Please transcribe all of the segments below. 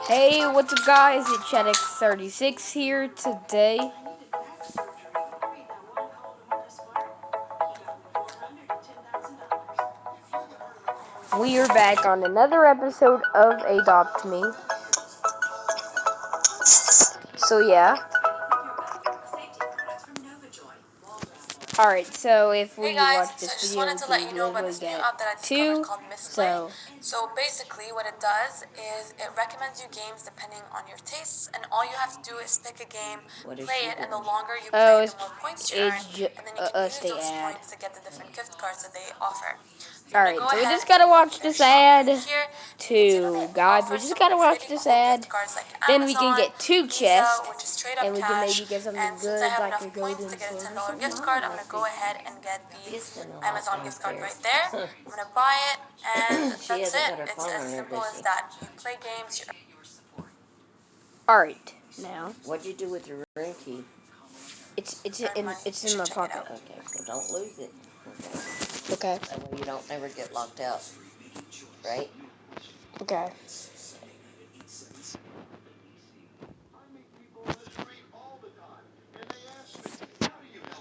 Hey, what's up guys? It's ChatX36 here today. We are back on another episode of Adopt Me. So yeah. Alright, so if we watch this video, we literally get two. So basically what it does is it recommends you games depending on your tastes, and all you have to do is pick a game, play it, and the longer you play, the more points you earn, and then you can use those points to get the different gift cards that they offer. Alright, so we just gotta watch this ad to God. We just gotta watch this ad. Then we can get two chests, and we can maybe get something good like a golden sword or something. Gift card, I'm gonna go ahead and get the Amazon gift card right there. I'm gonna buy it, and that's it. It's as simple as that. You play games. Alright, now What'd you do with your ring key? it's in my pocket. Okay, so don't lose it. Okay. That way you don't ever get locked out. Right? Okay.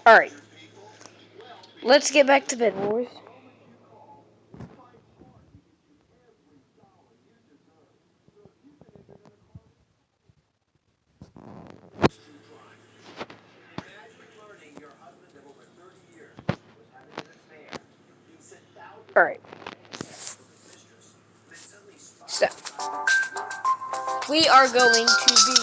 Alright. Let's get back to Bed Wars. Alright. So, we are going to be...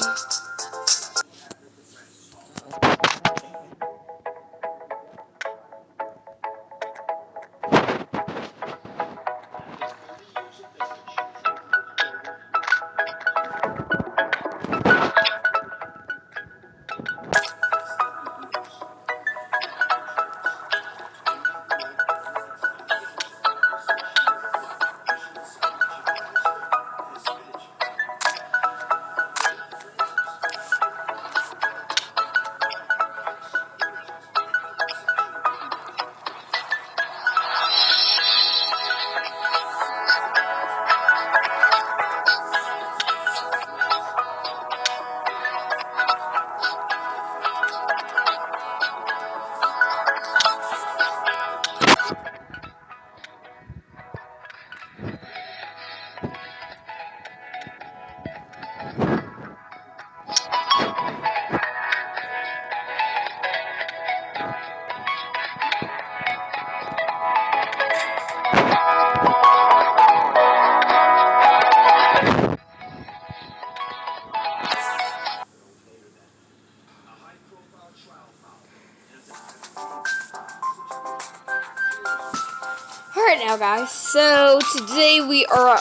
Alright now guys, so today we are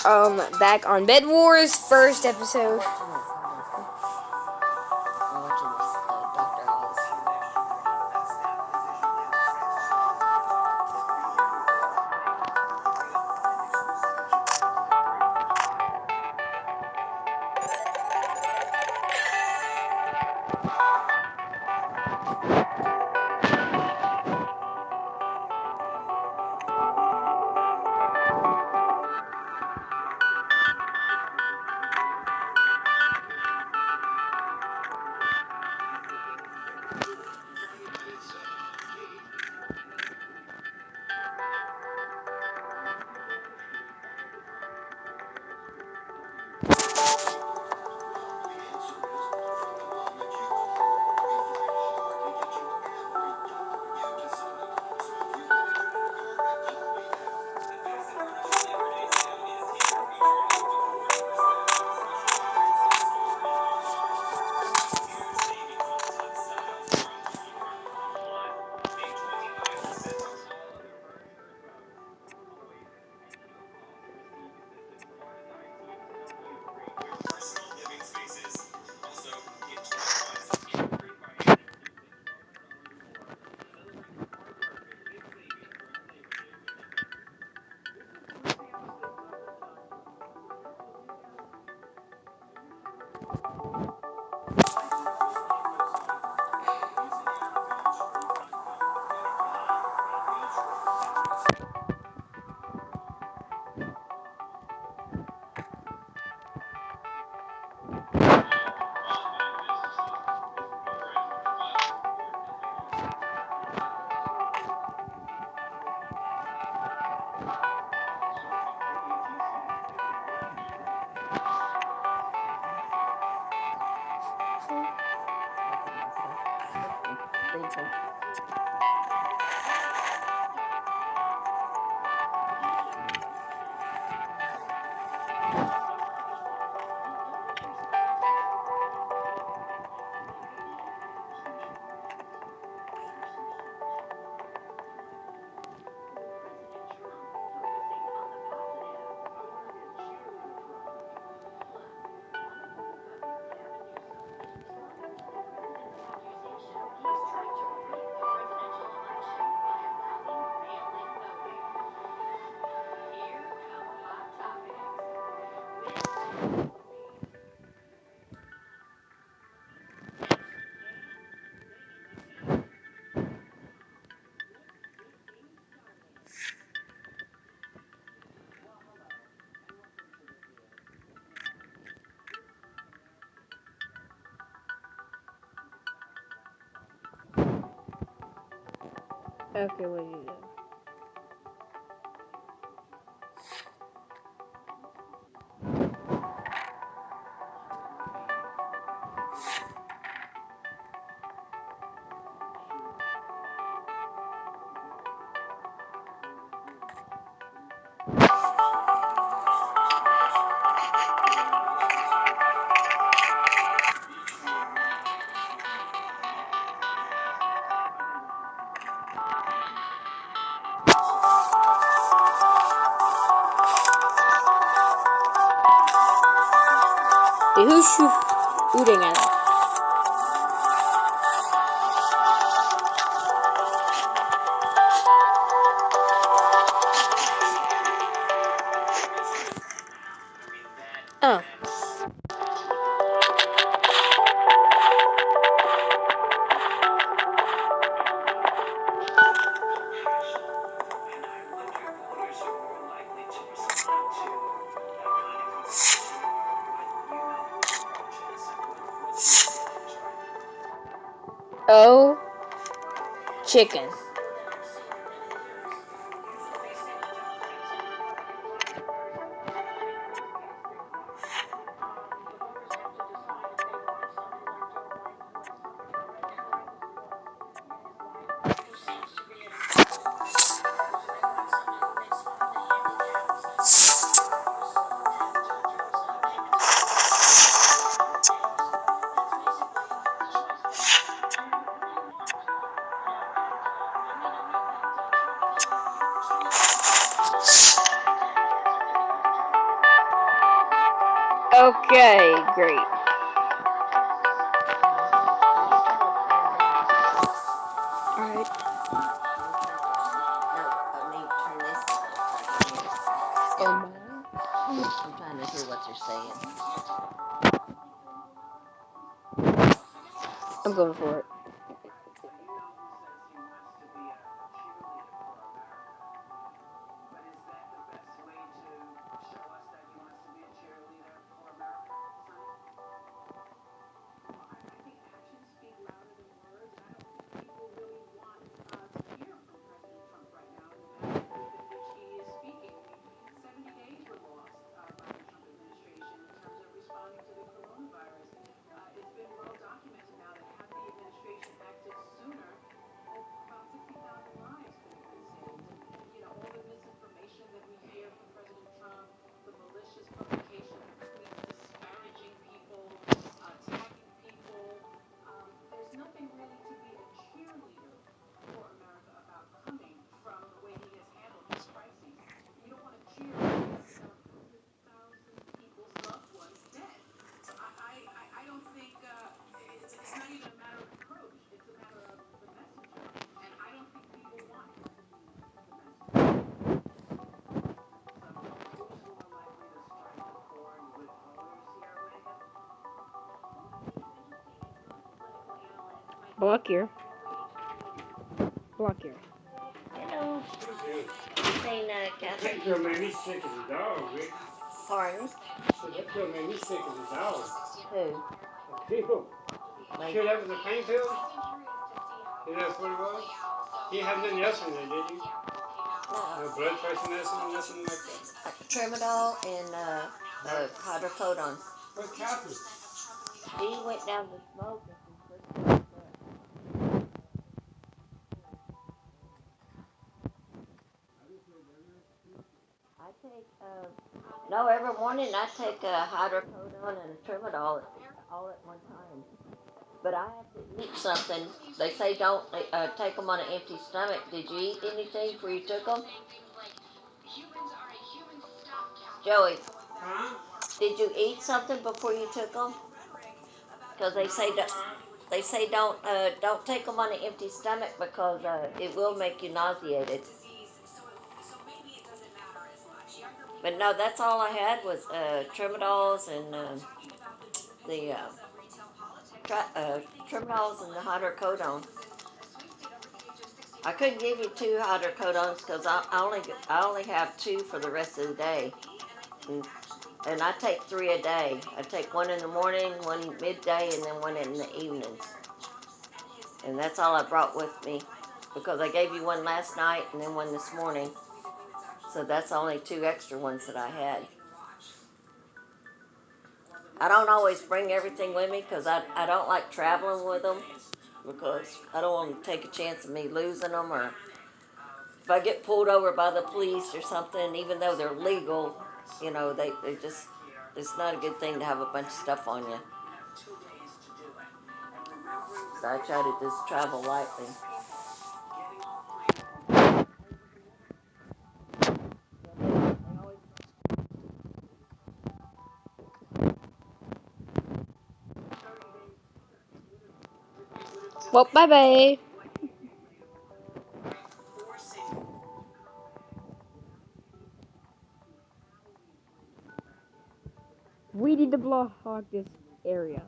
back on Bed Wars, first episode. Dr. Oz. cancel. Okay, what do you do? Hey, who's shooting at us? Oh. Oh, chicken. Okay, great. Alright. No, I mean, turn this off. Oh I'm trying to hear what you're saying. I'm going for it. Block here. Block here. Hello. You saying, Catherine? That girl made me sick as a dog, Rick. Pardon? That girl made me sick as a dog. Who? The pill. Like, Sure that was a pain pill? You know that's what it was? You had nothing else in there, did you? no. No blood pressure medicine, nothing like that? Tramadol and hydrocodone. Where's Catherine? She went down to smoke and she pushed her foot. no, every morning I take a hydrocodone and a tramadol all at one time. But I have to eat something. They say don't take them on an empty stomach. Did you eat anything before you took them? Joey, Huh? did you eat something before you took them? Because they say don't take them on an empty stomach because it will make you nauseated. But no, that's all I had was tramadols and the tramadols and the hydrocodone. I couldn't give you 2 hydrocodones because I only have 2 for the rest of the day, and I take 3 a day. I take 1 in the morning, 1 midday, and then 1 in the evenings. And that's all I brought with me because I gave you 1 last night and then 1 this morning. So that's only 2 extra ones that I had. I don't always bring everything with me because I don't like traveling with them because I don't want to take a chance of me losing them, or if I get pulled over by the police or something, even though they're legal, they just, it's not a good thing to have a bunch of stuff on you. So I try to just travel lightly. Well, bye-bye. We need to block this area.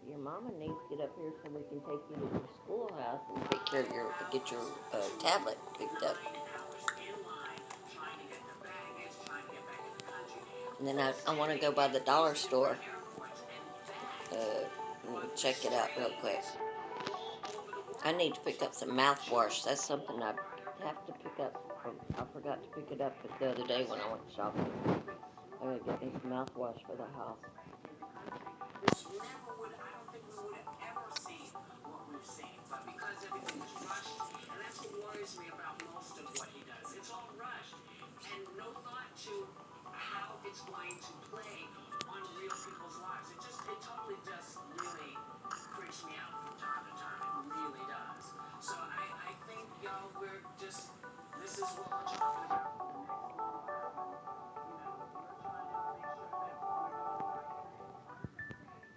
Your mama needs to get up here so we can take you to your schoolhouse and get your tablet picked up. And then I want to go by the dollar store and check it out real quick. I need to pick up some mouthwash. That's something I have to pick up. I forgot to pick it up the other day when I went shopping. I gotta get me some mouthwash for the house.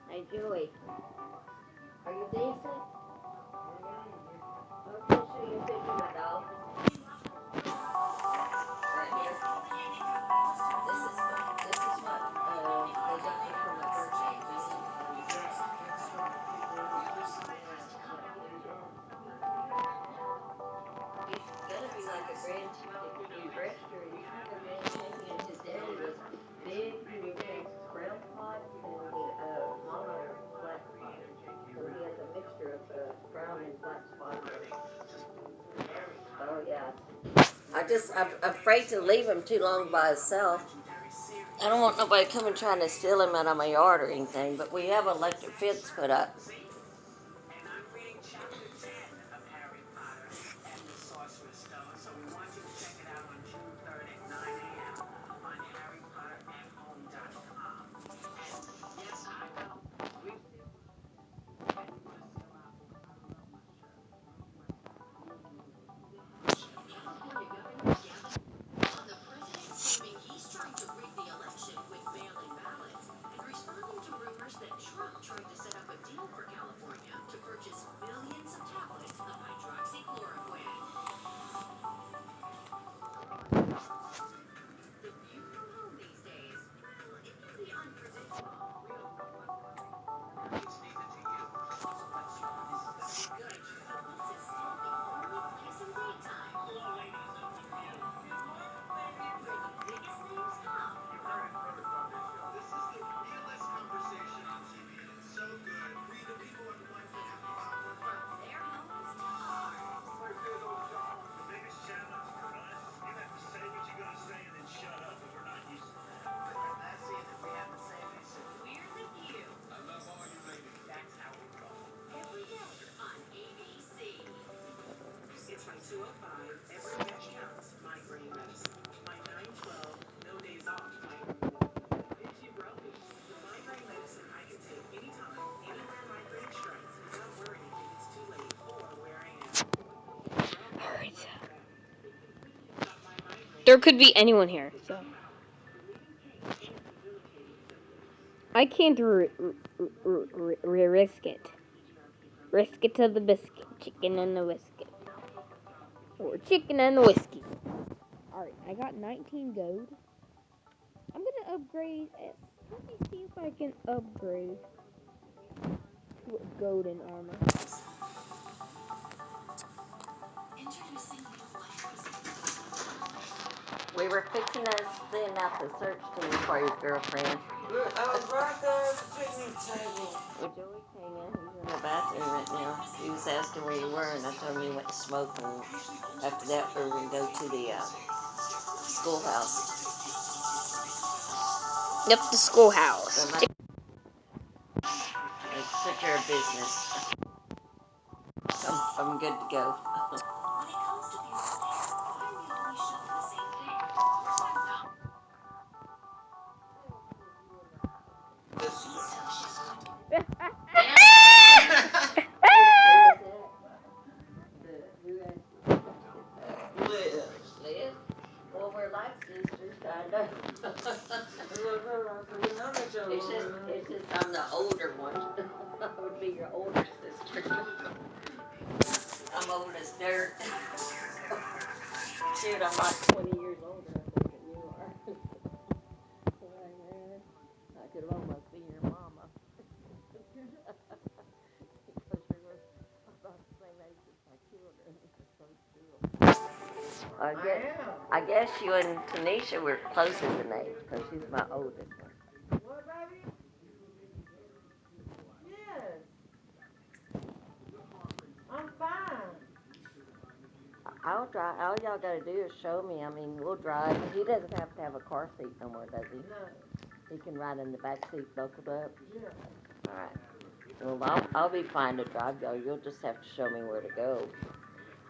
Hey, Julie, are you decent? Okay, show you a picture of my dog. Right here. This is what they got me for my birthday. He's gonna be like a grand champion. The grand champion. His daddy was big, brown spots, and mama black spots. So he has a mixture of brown and black spots. Oh yeah. I'm afraid to leave him too long by himself. I don't want nobody coming trying to steal him out of my yard or anything, but we have an electric fence put up. There could be anyone here, so I can't risk it. Risk it to the biscuit, chicken and the whiskey, or chicken and the whiskey. All right, I got 19 gold. I'm gonna upgrade it. Let me see if I can upgrade to a golden armor. We were fixing to send out the search team for your girlfriend. Look, I was right there at the picnic table. Well, Joey came in. He's in the bathroom right now. He was asking where you were, and I told him you went to smoke. And after that, we were going to go to the schoolhouse. Yep, the schoolhouse. So took care of business. I'm good to go. Liz? Well, we're like sisters, kind of. It's just I'm the older one. I would be your older sister. I'm old as dirt. Shoot, I'm like 20 years older, I think, than you are. I could almost be your mama. Because we were about the same age as my children. I guess you and Tanisha were closer in age, because she's my oldest one. What, baby? Yes. I'm fine. I'll drive. All y'all gotta do is show me. I mean, we'll drive. He doesn't have to have a car seat no more, does he? No. He can ride in the back seat buckled up. Yeah. All right. Well, I'll be fine to drive y'all. You'll just have to show me where to go.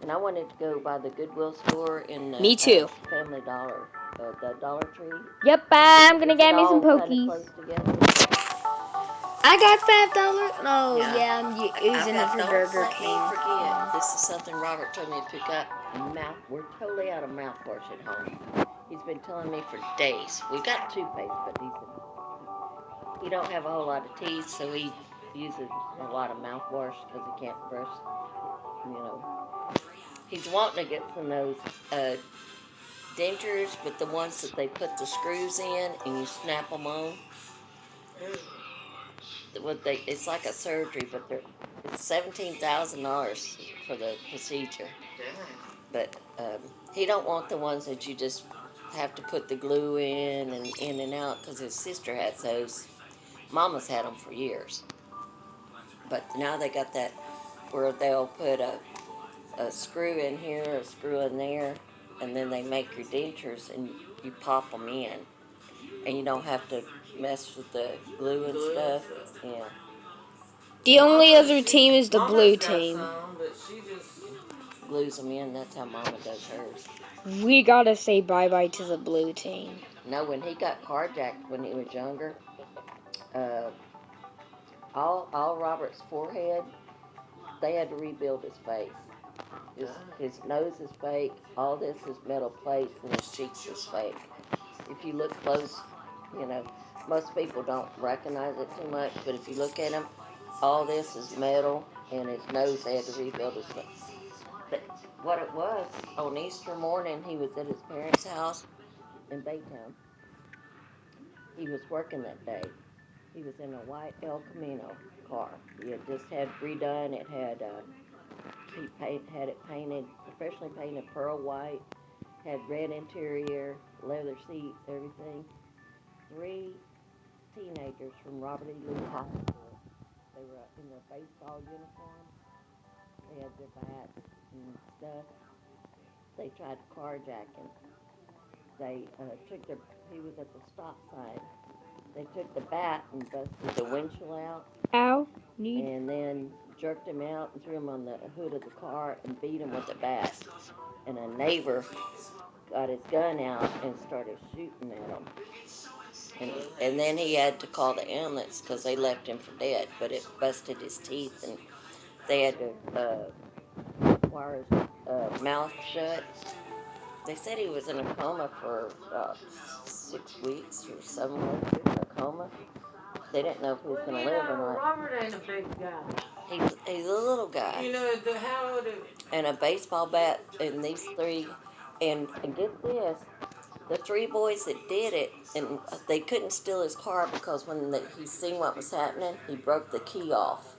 And I wanted to go by the Goodwill store in the Me too. Family Dollar, the Dollar Tree. Yep, I'm gonna Is get it me some all kinda Pokies. close together? I got $5. Oh Yeah. yeah, using it for Burger King. Forget. This is something Robert told me to pick up. We're totally out of mouthwash at home. He's been telling me for days. We got toothpaste, but he don't have a whole lot of teeth, so he uses a lot of mouthwash because he can't brush. You know, he's wanting to get some of those dentures, but the ones that they put the screws in and you snap them on. It's like a surgery, but it's $17,000 for the procedure. But he don't want the ones that you just have to put the glue in and out, because his sister has those. Mama's had them for years. But now they got that where they'll put a screw in here, a screw in there, and then they make your dentures and you pop them in. And you don't have to mess with the glue and stuff. Yeah. The only other team is the blue team. But she just Glues them in. That's how Mama does hers. We gotta say bye-bye to the blue team. No, when he got carjacked when he was younger, all Robert's forehead, they had to rebuild his face. His nose is fake. All this is metal plates, and his cheeks is fake. If you look close, you know, most people don't recognize it too much, but if you look at him, all this is metal, and his nose, they had to rebuild his face. But what it was, on Easter morning, he was at his parents' house in Baytown. He was working that day. He was in a white El Camino car. He had just had redone. It had had it painted, professionally painted pearl white. Had red interior, leather seats, everything. 3 teenagers from Robert E. Lee High School. They were in their baseball uniform. They had their bats and stuff. They tried to carjack him. They he was at the stop sign. They took the bat and busted the windshield out. Ow. And then jerked him out and threw him on the hood of the car and beat him with a bat. And a neighbor got his gun out and started shooting at him. And then he had to call the ambulance because they left him for dead, but it busted his teeth, and they had to wire his mouth shut They said he was in a coma for 6 weeks or 7 weeks in a coma. They didn't know if he was going to live or not. Robert ain't a big guy. He's a little guy. You know, how old is And a baseball bat, and these three, and get this, the three boys that did it, and they couldn't steal his car because when he seen what was happening, he broke the key off.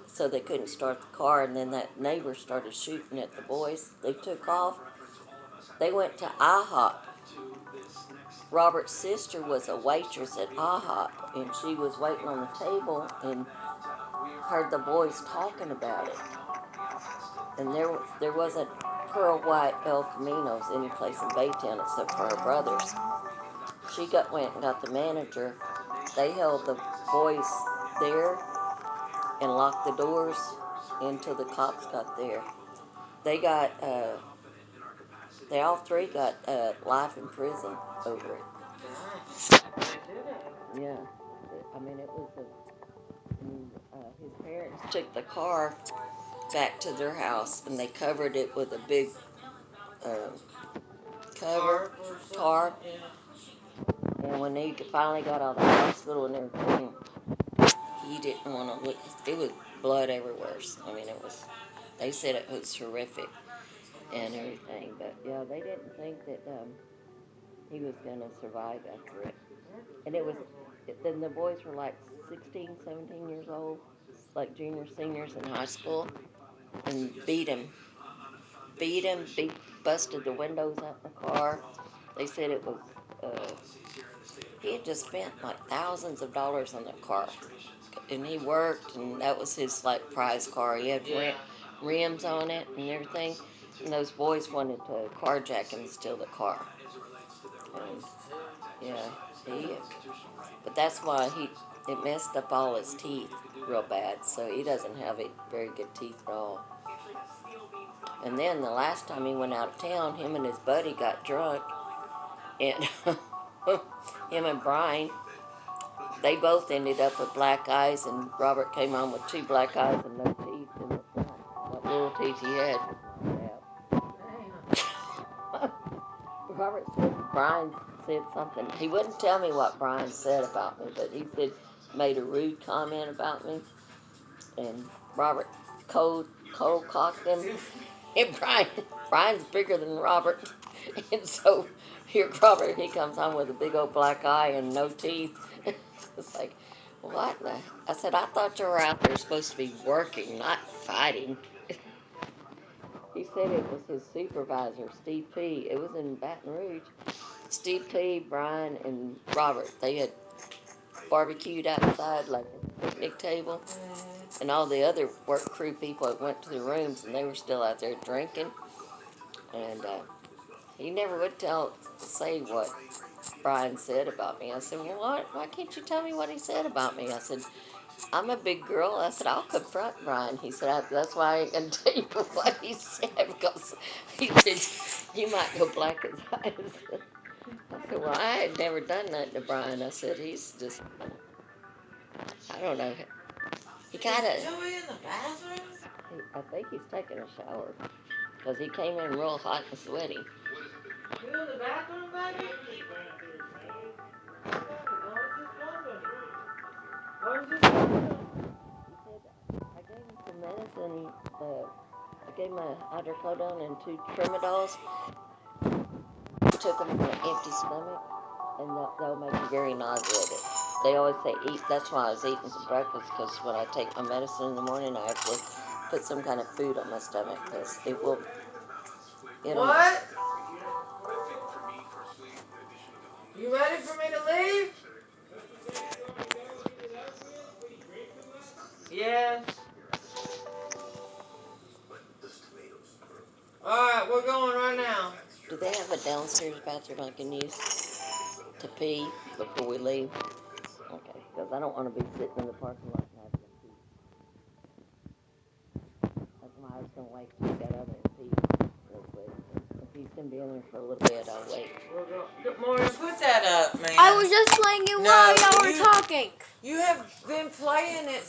So they couldn't start the car, and then that neighbor started shooting at the boys. They took off. They went to IHOP. Robert's sister was a waitress at IHOP, and she was waiting on the table and heard the boys talking about it. And there wasn't Pearl White El Caminos any place in Baytown except for her brothers. She went and got the manager. They held the boys there and locked the doors until the cops got there. They all three got life in prison over it. Yeah, I mean it was his parents took the car back to their house and they covered it with a big tarp. And when they finally got out of the hospital and everything, he didn't want to look. It was blood everywhere. I mean, they said it was horrific and everything. But yeah, they didn't think that he was going to survive after it. And then the boys were like 16, 17 years old, like juniors, seniors in high school, and beat him, busted the windows out the car. They said it was, he had just spent like thousands of dollars on the car. And he worked, and that was his like prize car. He had rims on it and everything. And those boys wanted to carjack him and steal the car. And, yeah, but that's why it messed up all his teeth real bad. So he doesn't have very good teeth at all. And then the last time he went out of town, him and his buddy got drunk, and him and Brian, they both ended up with black eyes, and Robert came home with 2 black eyes and no teeth in the front. What little teeth he had. Yeah. Brian said something. He wouldn't tell me what Brian said about me, but he made a rude comment about me, and Robert cold cocked him. And Brian's bigger than Robert, and so here Robert, he comes home with a big old black eye and no teeth. It's like, what? I said, I thought you were out there supposed to be working, not fighting. He said it was his supervisor, Steve P. It was in Baton Rouge. Steve P., Brian, and Robert, they had barbecued outside like a picnic table. And all the other work crew people went to the rooms, and they were still out there drinking. And he never would say what Brian said about me. I said, well, why can't you tell me what he said about me? I said, I'm a big girl. I said, I'll confront Brian. He said, that's why I ain't going to tell you what he said, because he said, you might go black as eyes. I said, well, I had never done that to Brian. I said, he's just, I don't know. He kind of. Joey in the bathroom? I think he's taking a shower, because he came in real hot and sweaty. You in the bathroom, baby? I was just wondering. He said, I gave him some medicine. I gave him a hydrocodone and 2 Tramadols. He took them on an empty stomach, and they'll make you very nauseated. They always say eat. That's why I was eating some breakfast, because when I take my medicine in the morning, I have to put some kind of food on my stomach, because it will. What? You ready for me to leave? Yes. Alright, we're going right now. Do they have a downstairs bathroom I can use to pee before we leave? Okay, because I don't want to be sitting in the parking lot and having to pee. That's why I was going to wait till we got out there and pee real quick. If he's going to be in there for a little bit, I'll wait. Good morning. Put that up, man. I was just playing it while y'all were talking. You have been playing it